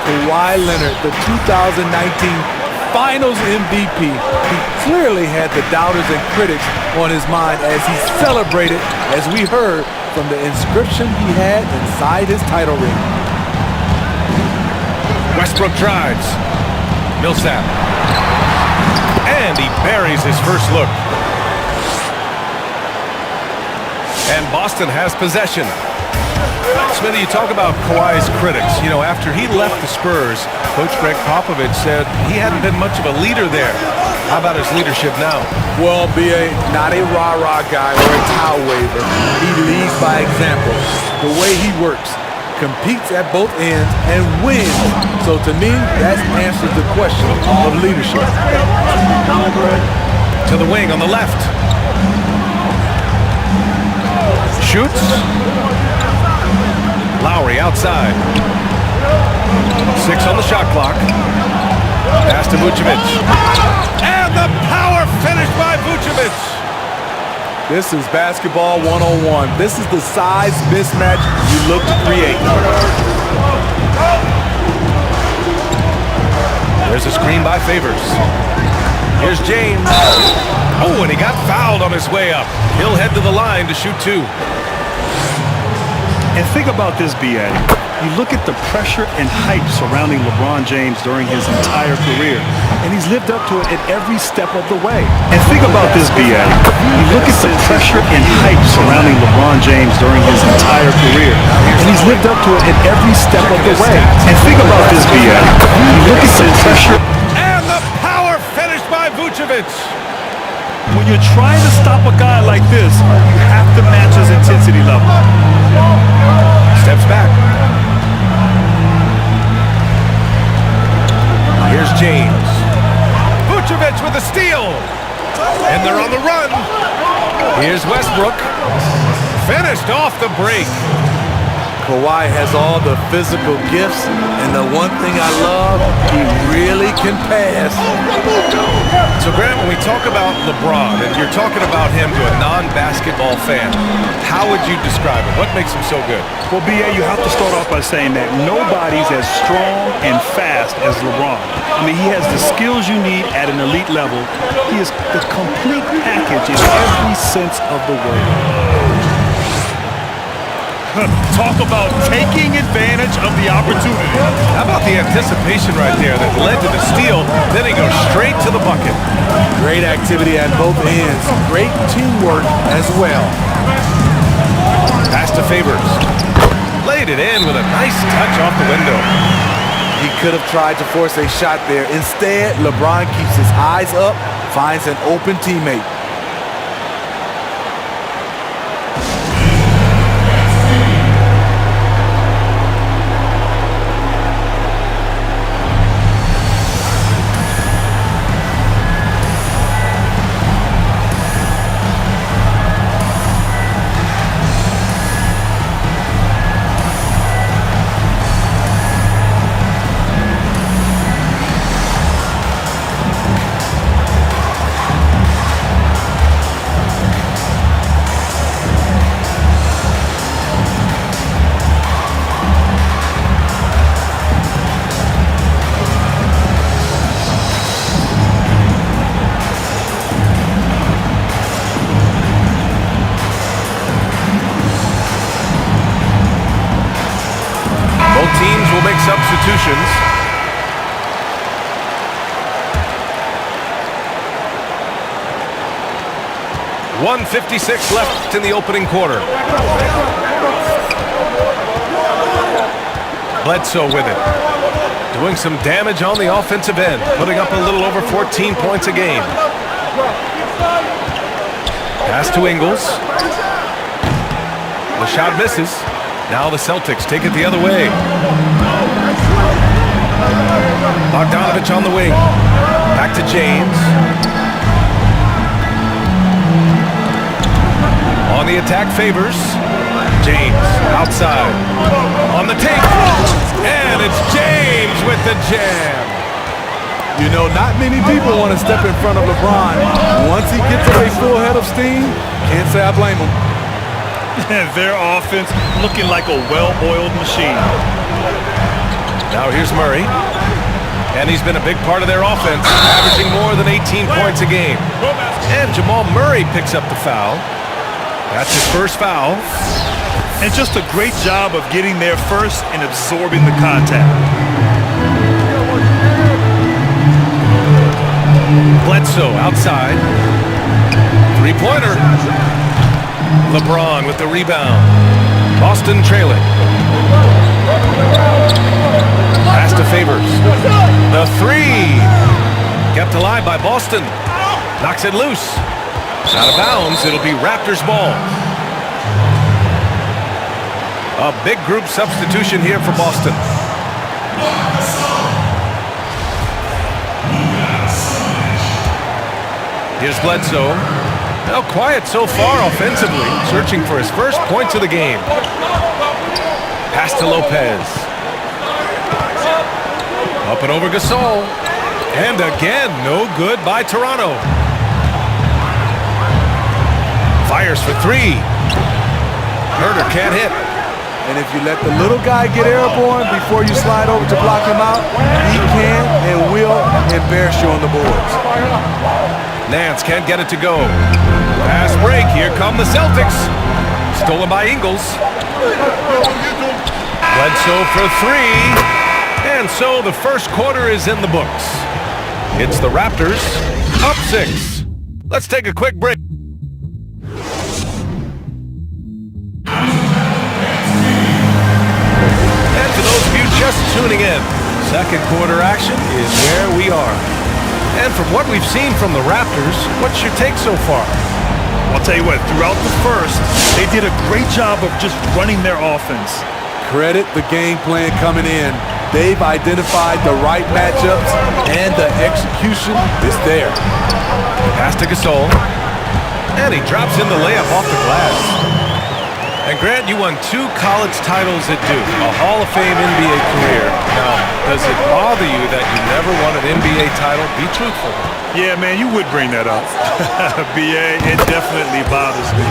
Kawhi Leonard, the 2019 Finals MVP. He clearly had the doubters and critics on his mind as he celebrated, as we heard, from the inscription he had inside his title ring. Westbrook drives. Millsap. And he buries his first look. And Boston has possession. Smithy, you talk about Kawhi's critics. You know, after he left the Spurs, Coach Greg Popovich said he hadn't been much of a leader there. How about his leadership now? Well, B.A., not a rah-rah guy or a towel waver. He leads by example. The way he works, competes at both ends, and wins. So to me, that answers the question of leadership. To the wing on the left. Shoots. Lowry outside. 6 on the shot clock. Pass to Vucevic. And the power finish by Vucevic. This is basketball 101. This is the size mismatch you look to create. There's a screen by Favors. Here's James. Oh, and he got fouled on his way up. He'll head to the line to shoot 2. And think about this, B.A. You look at the pressure and hype surrounding LeBron James during his entire career, and he's lived up to it at every step of the way. And think about this, B.A. You look at the pressure and hype surrounding LeBron James during his entire career, and he's lived up to it at every step of the way. And think about this, B.A. You look at the pressure. And the power finish by Vucevic. When you're trying to stop a guy like this, you have to match his intensity level. Steps back. Here's James. Vucevic with a steal. And they're on the run. Here's Westbrook. Finished off the break. Kawhi has all the physical gifts, and the one thing I love, he really can pass. So, Grant, when we talk about LeBron, and you're talking about him to a non-basketball fan, how would you describe him? What makes him so good? Well, B.A., you have to start off by saying that nobody's as strong and fast as LeBron. I mean, he has the skills you need at an elite level. He is the complete package in every sense of the word. Talk about taking advantage of the opportunity. How about the anticipation right there that led to the steal? Then he goes straight to the bucket. Great activity at both ends. Great teamwork as well. Pass to Favors. Laid it in with a nice touch off the window. He could have tried to force a shot there. Instead, LeBron keeps his eyes up, finds an open teammate. Teams will make substitutions. .156 left in the opening quarter. Bledsoe with it. Doing some damage on the offensive end. Putting up a little over 14 points a game. Pass to Ingles. The shot misses. Now the Celtics take it the other way. Bogdanovich on the wing. Back to James. On the attack, Favors. James outside. On the take. And it's James with the jam. You know, not many people want to step in front of LeBron. Once he gets up a full head of steam, can't say I blame him. Their offense looking like a well-oiled machine. Now here's Murray. And he's been a big part of their offense, averaging more than 18 points a game. And Jamal Murray picks up the foul. That's his first foul. And just a great job of getting there first and absorbing the contact. Bledsoe outside. Three-pointer. LeBron with the rebound. Boston trailing. Pass to Favors. The three. Kept alive by Boston. Knocks it loose. Out of bounds. It'll be Raptors ball. A big group substitution here for Boston. Here's Bledsoe. Now quiet so far offensively, searching for his first points of the game. Pass to Lopez. Up and over Gasol. And again, no good by Toronto. Fires for three. Herter can't hit. And if you let the little guy get airborne before you slide over to block him out, he can and will embarrass you on the boards. Nance can't get it to go. Pass break. Here come the Celtics. Stolen by Ingles. Bledsoe for three. And so the first quarter is in the books. It's the Raptors up 6. Let's take a quick break. And for those of you just tuning in, second quarter action is where we are. And from what we've seen from the Raptors, what's your take so far? I'll tell you what, throughout the first, they did a great job of just running their offense. Credit the game plan coming in. They've identified the right matchups, and the execution is there. Pass to Gasol. And he drops in the layup off the glass. And Grant, you won 2 college titles at Duke, a Hall of Fame NBA career. Now, does it bother you that you never won an NBA title? Be truthful. Yeah, man, you would bring that up. BA, it definitely bothers me.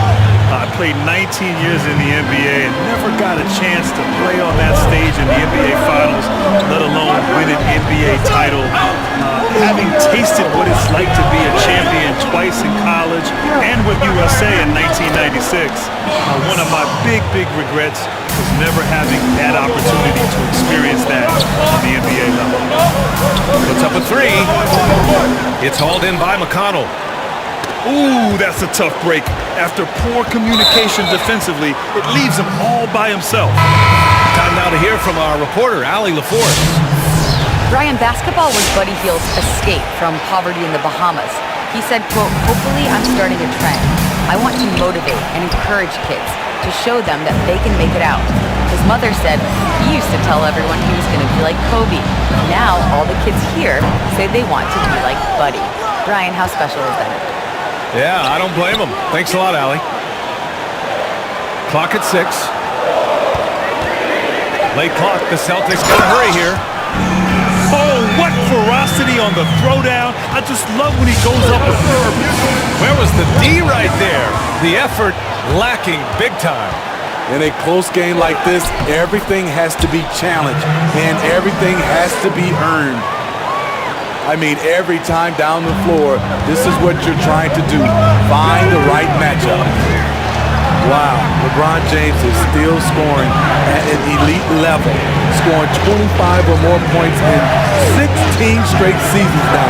I played 19 years in the NBA and never got a chance to play on that stage in the NBA Finals, let alone win an NBA title. Having tasted what it's like to be a champion twice in college and with USA in 1996, one of my big regrets was never having that opportunity to experience that on the NBA level. Puts up a three. It's hauled in by McConnell. Ooh, that's a tough break. After poor communication defensively, it leaves him all by himself. Time now to hear from our reporter, Allie LaForce. Brian, basketball was Buddy Hield's escape from poverty in the Bahamas. He said, quote, "Hopefully I'm starting a trend. I want to motivate and encourage kids to show them that they can make it out." His mother said he used to tell everyone he was going to be like Kobe. Now all the kids here say they want to be like Buddy. Brian, how special is that? Yeah, I don't blame him. Thanks a lot, Allie. Clock at 6. Late clock. The Celtics got to hurry here. Oh, what ferocity on the throwdown. I just love when he goes up with purpose. Where was the D right there? The effort lacking big time. In a close game like this, everything has to be challenged and everything has to be earned. I mean, every time down the floor, this is what you're trying to do. Find the right matchup. Wow, LeBron James is still scoring at an elite level, scoring 25 or more points in 16 straight seasons now.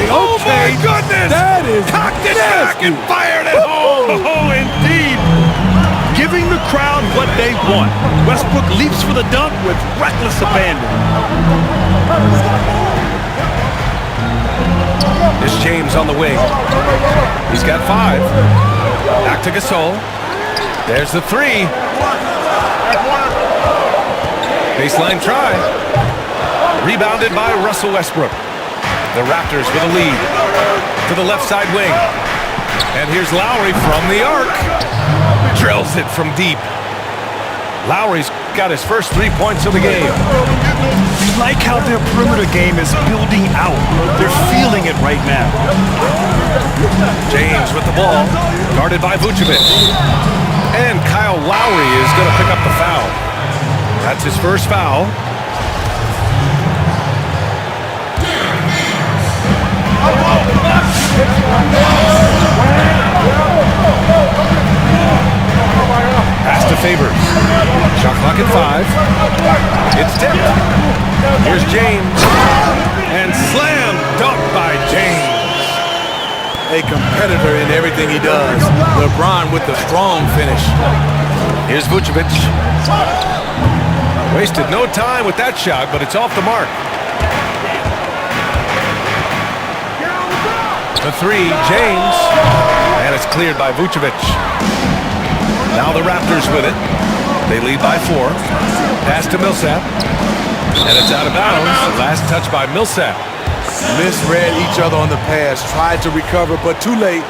Oh my goodness! That is cocked it back nasty. and fired it home. Oh, indeed. Giving the crowd what they want. Westbrook leaps for the dunk with reckless abandon. There's James on the wing. He's got 5. Back to Gasol. There's the 3. Baseline try. Rebounded by Russell Westbrook. The Raptors with a lead. To the left side wing. And here's Lowry from the arc. Drills it from deep. Lowry's got his first 3 points of the game. You like how their perimeter game is building out. They're feeling it right now. James with the ball. Guarded by Vucevic. And Kyle Lowry is going to pick up the foul. That's his first foul. Pass to Favors. Shot clock at 5. It's tipped. Here's James. And slam dunk by James. A competitor in everything he does. LeBron with the strong finish. Here's Vucevic. Wasted no time with that shot, but it's off the mark. The 3, James. And it's cleared by Vucevic. Now the Raptors with it. They lead by 4. Pass to Millsap. And it's out of bounds. Last touch by Millsap. Misread each other on the pass. Tried to recover, but too late.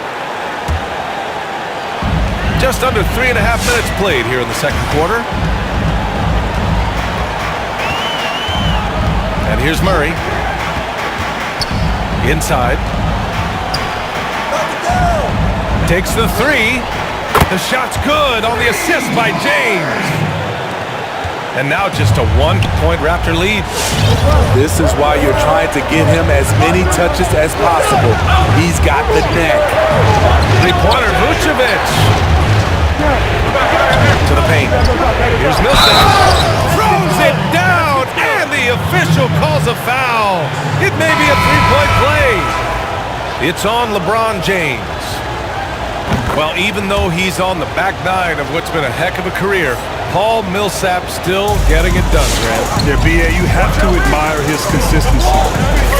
Just under 3.5 minutes played here in the second quarter. And here's Murray. Inside. Takes the 3. The shot's good on the assist by James. And now just a 1-point Raptor lead. This is why you're trying to get him as many touches as possible. He's got the knack. 3-pointer, Vucevic. To the paint. Here's Millsap. Throws it down, and the official calls a foul. It may be a 3-point play. It's on LeBron James. Well, even though he's on the back 9 of what's been a heck of a career, Paul Millsap still getting it done, Grant. Yeah, B.A., you have to admire his consistency.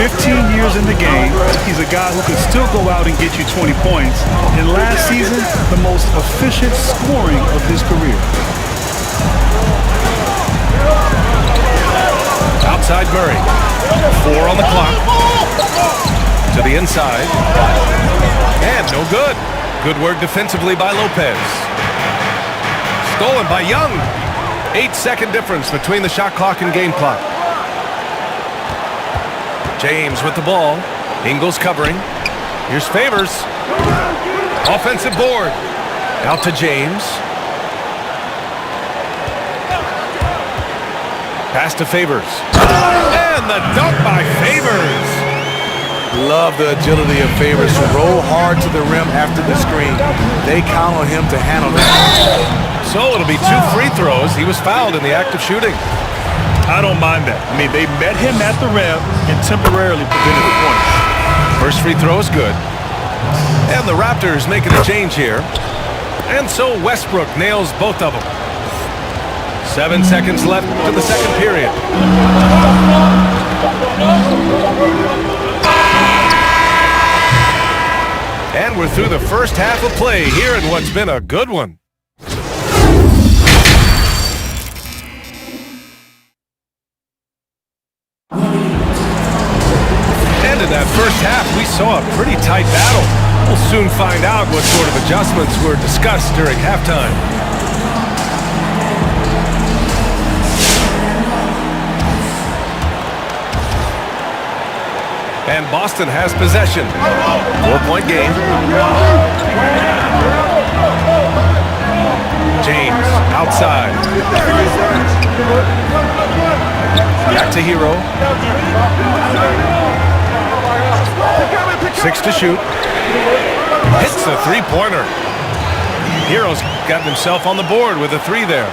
15 years in the game, he's a guy who can still go out and get you 20 points. And last season, the most efficient scoring of his career. Outside Murray. 4 on the clock. To the inside. And no good. Good work defensively by Lopez. Stolen by Young. 8-second difference between the shot clock and game clock. James with the ball. Ingles covering. Here's Favors. Offensive board. Out to James. Pass to Favors. And the dunk by Favors. Love the agility of Favors to roll hard to the rim after the screen. They count on him to handle that. So it'll be 2 free throws. He was fouled in the act of shooting. I don't mind that. I mean, they met him at the rim and temporarily prevented the point. First free throw is good. And the Raptors making a change here. And so Westbrook nails both of them. 7 seconds left to the second period. And we're through the first half of play here in what's been a good one. And in that first half, we saw a pretty tight battle. We'll soon find out what sort of adjustments were discussed during halftime. And Boston has possession. 4-point game. James outside. Back to Hero. 6 to shoot. Hits a 3-pointer. Hero's gotten himself on the board with a 3 there.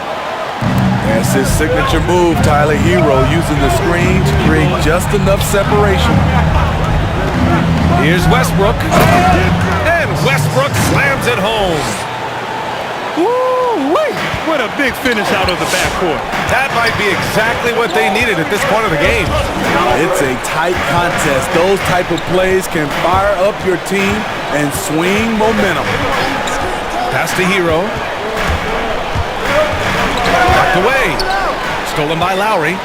That's his signature move, Tyler. Hero using the screen to create just enough separation. Here's Westbrook. And Westbrook slams it home. Woo-wee! What a big finish out of the backcourt. That might be exactly what they needed at this point of the game. It's a tight contest. Those type of plays can fire up your team and swing momentum. Pass to Hero. Knocked away. Stolen by Lowry.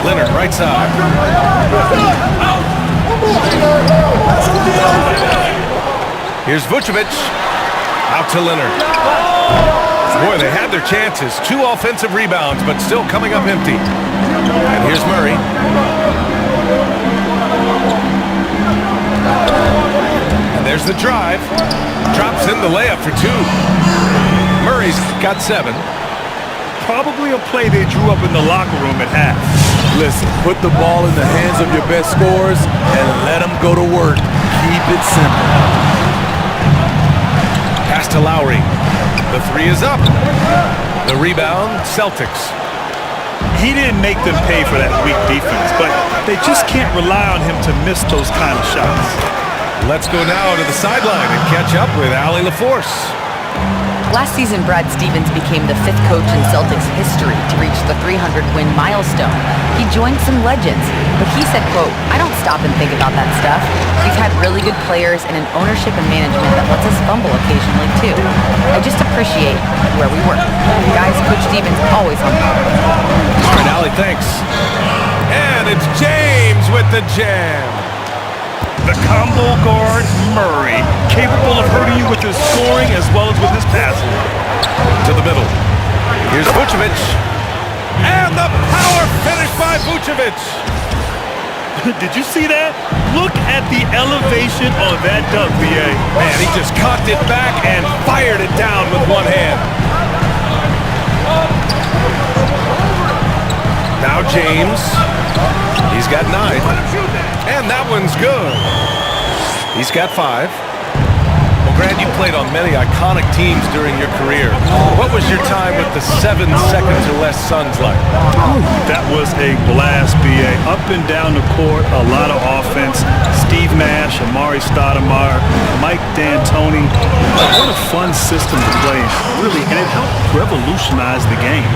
Leonard, right side. Here's Vucevic. Out to Leonard. Boy, they had their chances. 2 offensive rebounds, but still coming up empty. And here's Murray. And there's the drive. Drops in the layup for 2. Murray's got 7. Probably a play they drew up in the locker room at half. Listen, put the ball in the hands of your best scorers and let them go to work. Keep it simple. Pass to Lowry. The three is up. The rebound, Celtics. He didn't make them pay for that weak defense, but they just can't rely on him to miss those kind of shots. Let's go now to the sideline and catch up with Allie LaForce. Last season, Brad Stevens became the 5th coach in Celtics history to reach the 300-win milestone. He joined some legends, but he said, quote, "I don't stop and think about that stuff. We've had really good players and an ownership and management that lets us fumble occasionally, too. I just appreciate where we work." Guys, Coach Stevens always on top. All right, Allie, thanks. And it's James with the jam. The combo guard, Murray, capable of hurting you with his scoring as well as with his passing. To the middle. Here's Vucevic. And the power finish by Vucevic. Did you see that? Look at the elevation on that dunk, B.A. Man, he just cocked it back and fired it down with one hand. Now James. He's got 9. And that one's good. He's got 5. Well, Grant, you played on many iconic teams during your career. What was your time with the 7 seconds or less Suns like? That was a blast, B.A. Up and down the court, a lot of offense. Steve Nash, Amari Stoudemire, Mike D'Antoni. What a fun system to play, really, and it helped revolutionize the game.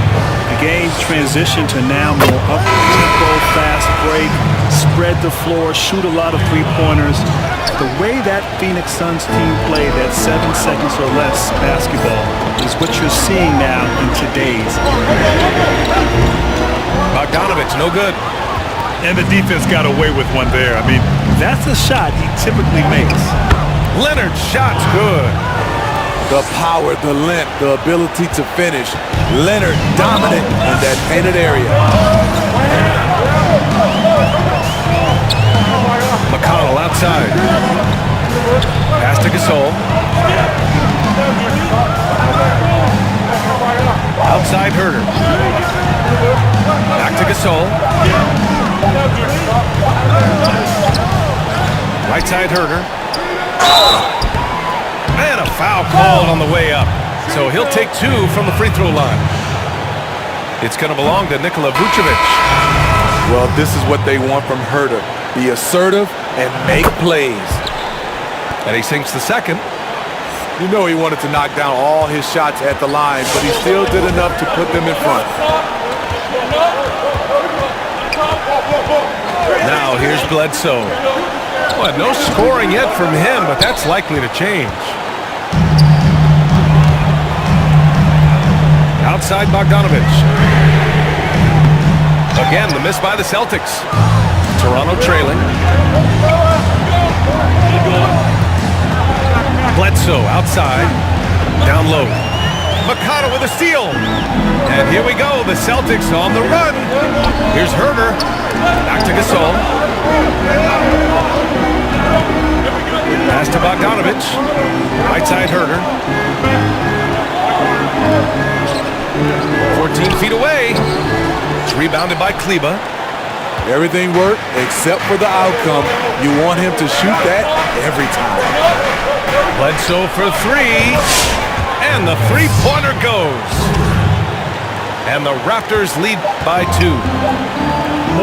The game transitioned to now more up-tempo, fast break, spread the floor, shoot a lot of three-pointers. The way that Phoenix Suns team played that 7 seconds or less basketball is what you're seeing now in today's. Bogdanovich, no good. And the defense got away with one there. I mean, that's a shot he typically makes. Leonard's shot's good. The power, the length, the ability to finish. Leonard dominant in that painted area. McConnell outside. Pass to Gasol. Outside Herter. Back to Gasol. Right side Herter. And a foul called on the way up. So he'll take 2 from the free throw line. It's going to belong to Nikola Vucevic. Well, this is what they want from Herter. Be assertive and make plays. And he sinks the second. You know he wanted to knock down all his shots at the line, but he still did enough to put them in front. Now here's Bledsoe. Well, no scoring yet from him, but that's likely to change. Outside Bogdanovich. Again, the miss by the Celtics. Toronto trailing. Bledsoe outside. Down low. McConnell with a steal. And here we go. The Celtics on the run. Here's Herter. Back to Gasol. Pass to Bogdanovich. Right side Herter. 14 feet away. It's rebounded by Kleba. Everything worked except for the outcome. You want him to shoot that every time. Bledsoe for 3. And the three-pointer goes. And the Raptors lead by 2.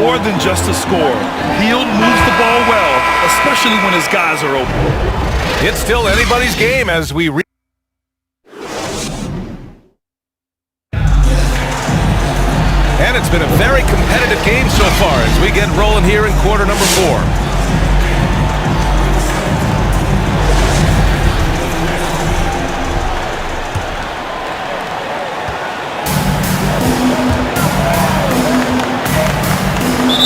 More than just a score. Hield moves the ball well, especially when his guys are open. It's still anybody's game as we And it's been a very competitive game so far as we get rolling here in quarter number 4.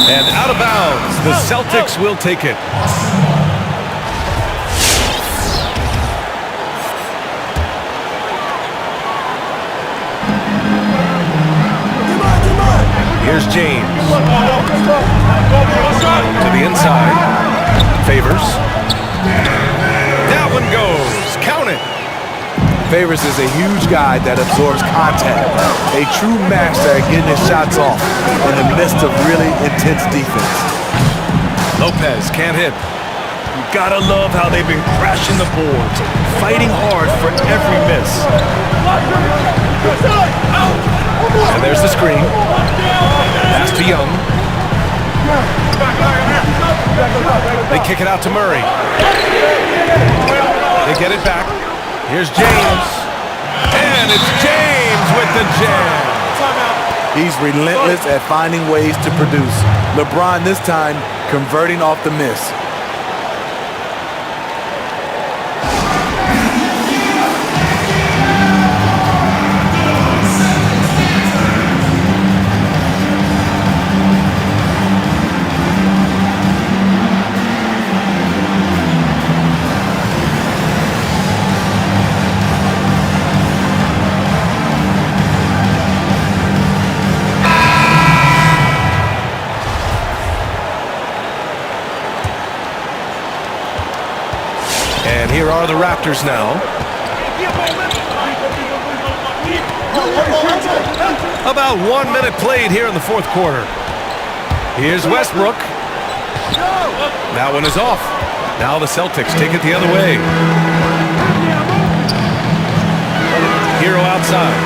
And out of bounds, the Celtics will take it. Here's James. To the inside. Favors. That one goes. Count it. Favors is a huge guy that absorbs contact, a true master at getting his shots off in the midst of really intense defense. Lopez can't hit. You gotta love how they've been crashing the boards, fighting hard for every miss. And there's the screen. Pass to Young. They kick it out to Murray. They get it back. Here's James. And it's James with the jam. He's relentless at finding ways to produce. LeBron this time converting off the miss. And here are the Raptors now. About 1 minute played here in the fourth quarter. Here's Westbrook. That one is off. Now the Celtics take it the other way. Hero outside.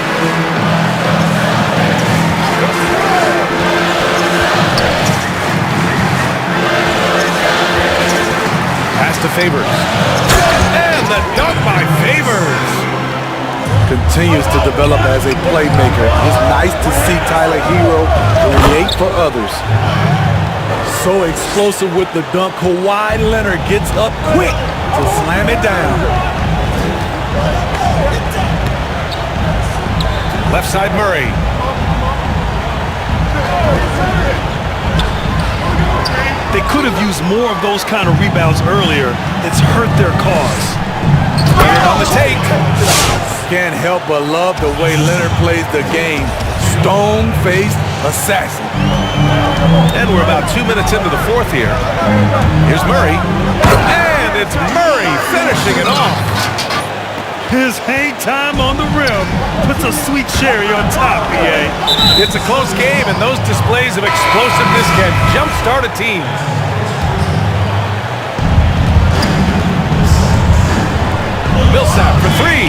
Pass to Favors. And the dunk by Favors. Continues to develop as a playmaker. It's nice to see Tyler Hero create for others. So explosive with the dunk. Kawhi Leonard gets up quick to slam it down. Left side Murray. They could have used more of those kind of rebounds earlier. It's hurt their cause. Leonard on the take. Can't help but love the way Leonard plays the game. Stone-faced assassin. And we're about 2 minutes into the fourth here. Here's Murray. And it's Murray finishing it off. His hang time on the rim puts a sweet cherry on top, EA. It's a close game, and those displays of explosiveness can jumpstart a team. Millsap for three.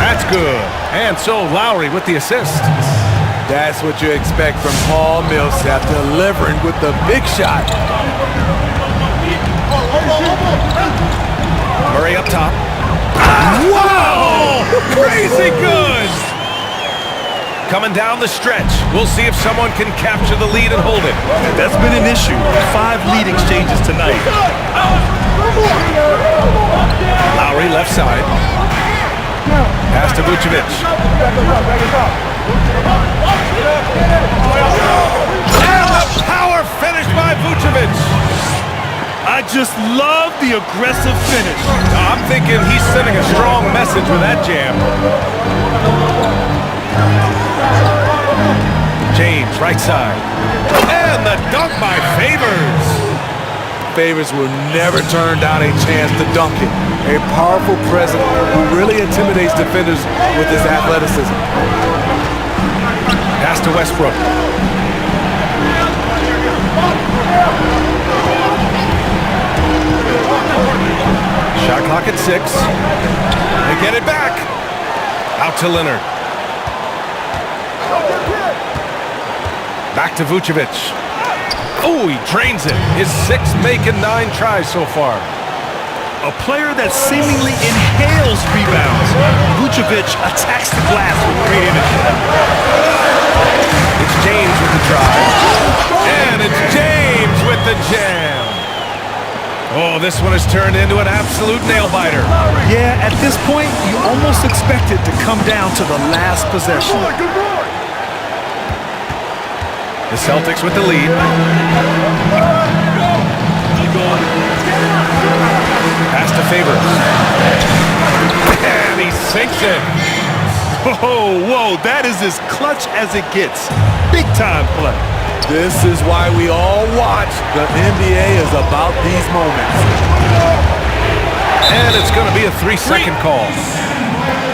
That's good. And so Lowry with the assist. That's what you expect from Paul Millsap, delivering with the big shot. Murray up top. Wow! Crazy good! Coming down the stretch. We'll see if someone can capture the lead and hold it. That's been an issue. 5 lead exchanges tonight. Lowry left side. Pass to Vucevic. And the power finish by Vucevic. I just love the aggressive finish. I'm thinking he's sending a strong message with that jam. James, right side. And the dunk by Favors. Favors will never turn down a chance to dunk it. A powerful presence who really intimidates defenders with his athleticism. Pass to Westbrook. Shot clock at 6. They get it back. Out to Leonard. Back to Vucevic. Oh, he drains it. His 6th make and 9 tries so far. A player that seemingly inhales rebounds. Vucevic attacks the glass with great energy. It's James with the drive. And it's James with the jam. Oh, this one has turned into an absolute nail-biter. Yeah, at this point, you almost expect it to come down to the last possession. The Celtics with the lead. Pass to Favors. And he sinks it. Whoa, that is as clutch as it gets. Big time play. This is why we all watch. The NBA is about these moments. And it's going to be a 3-second call.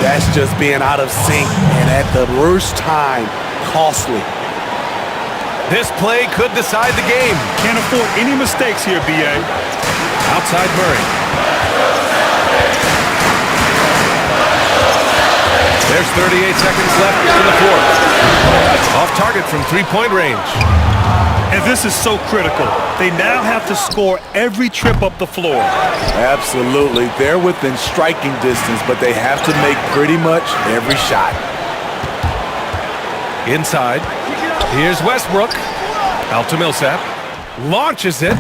That's just being out of sync and at the worst time, costly. This play could decide the game. Can't afford any mistakes here, B.A. Outside Murray. There's 38 seconds left in the fourth. Off target from three-point range. And this is so critical. They now have to score every trip up the floor. Absolutely. They're within striking distance, but they have to make pretty much every shot. Inside. Here's Westbrook. Out to Millsap. Launches it.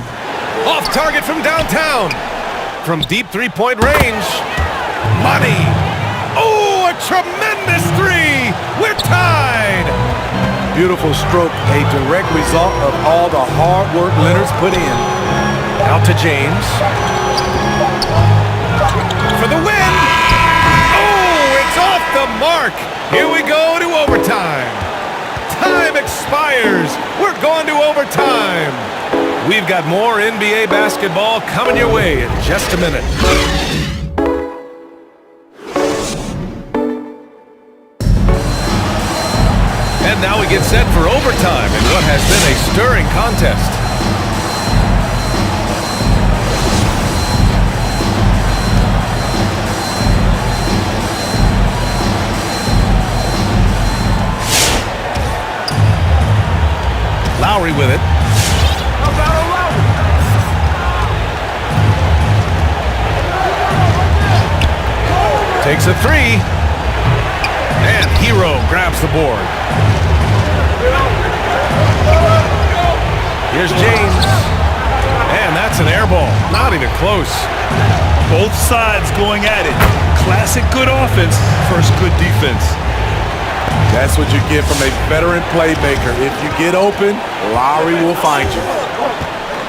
Off target from downtown. From deep three-point range. Money. Oh, a tremendous three. We're tied. Beautiful stroke, a direct result of all the hard work Leonard's put in. Out to James. For the win. Oh, it's off the mark. Here we go to overtime. Time expires. We're going to overtime. We've got more NBA basketball coming your way in just a minute. And now we get set for overtime in what has been a stirring contest. Lowry with it. Takes a three. And Hero grabs the board. Here's James. And that's an air ball. Not even close. Both sides going at it. Classic good offense versus good defense. That's what you get from a veteran playmaker. If you get open, Lowry will find you.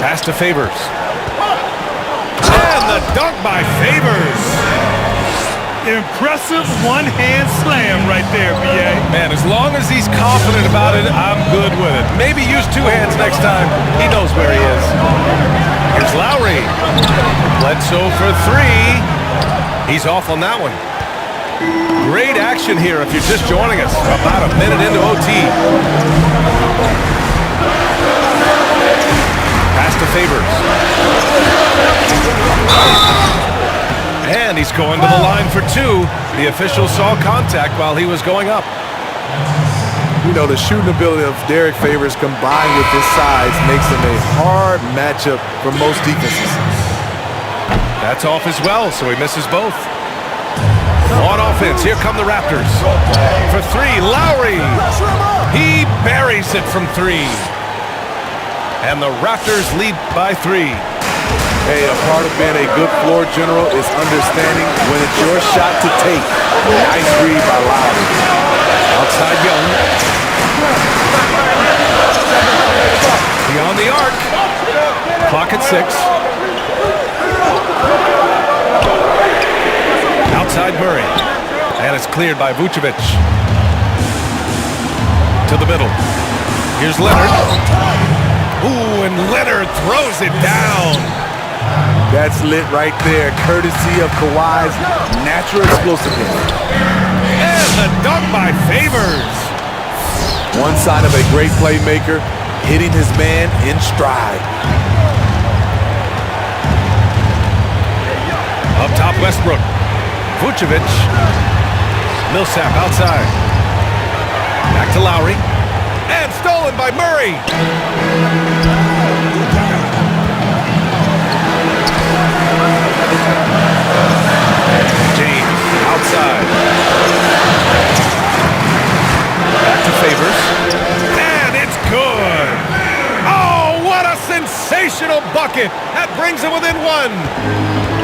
Pass to Favors. And the dunk by Favors. Impressive one-hand slam right there, B.A. Man, as long as he's confident about it, I'm good with it. Maybe use two hands next time. He knows where he is. Here's Lowry. Bledsoe for three. He's off on that one. Great action here if you're just joining us. About a minute into OT. Pass to Favors. And he's going to the line for two. The official saw contact while he was going up. You know, the shooting ability of Derek Favors combined with his size makes him a hard matchup for most defenses. That's off as well, so he misses both. On offense, here come the Raptors. For three, Lowry. He buries it from three. And the Raptors lead by three. Hey, a part of being a good floor general is understanding when it's your shot to take. Nice read by Lowry. Outside Young. Beyond the arc. Clock at 6. Outside Murray. And it's cleared by Vucevic. To the middle. Here's Leonard. Ooh, and Leonard throws it down. That's lit right there, courtesy of Kawhi's natural explosiveness. And the dunk by Favors. One sign of a great playmaker, hitting his man in stride. Up top, Westbrook. Vucevic. Millsap outside. Back to Lowry. And stolen by Murray. James outside. Back to Favors. And it's good. Oh, what a sensational bucket. That brings him within one.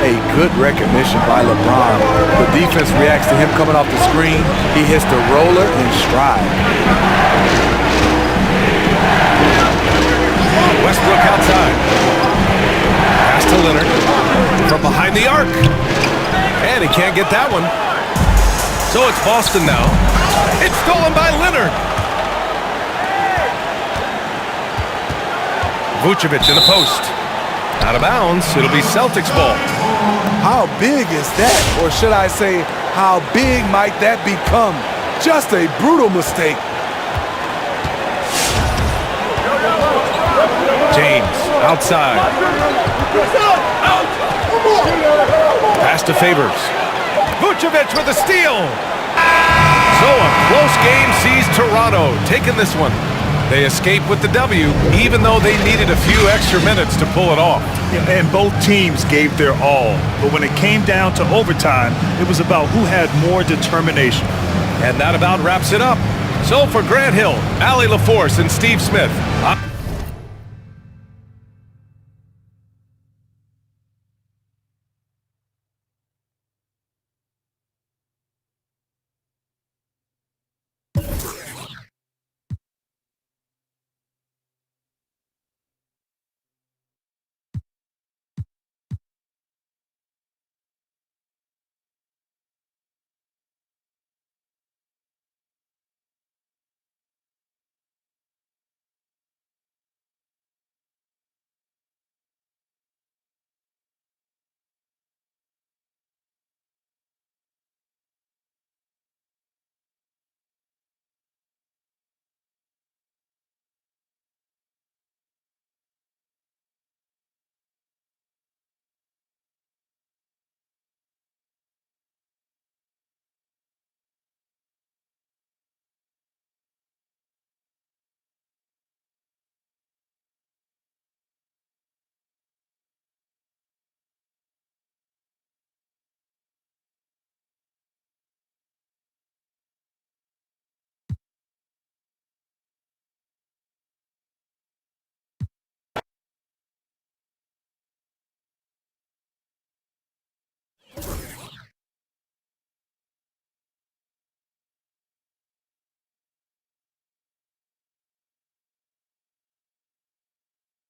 A good recognition by LeBron. The defense reacts to him coming off the screen. He hits the roller in stride. Westbrook outside. Pass to Leonard. From behind the arc. And he can't get that one. So it's Boston now. It's stolen by Leonard. Vucevic in the post. Out of bounds. It'll be Celtics ball. How big is that? Or should I say, How big might that become? Just a brutal mistake. James, outside. Pass to Favors. Vucevic with a steal. So a close game sees Toronto taking this one. They escape with the W, even though they needed a few extra minutes to pull it off. And both teams gave their all. But when it came down to overtime, it was about who had more determination. And that about wraps it up. So for Grant Hill, Allie LaForce, and Steve Smith,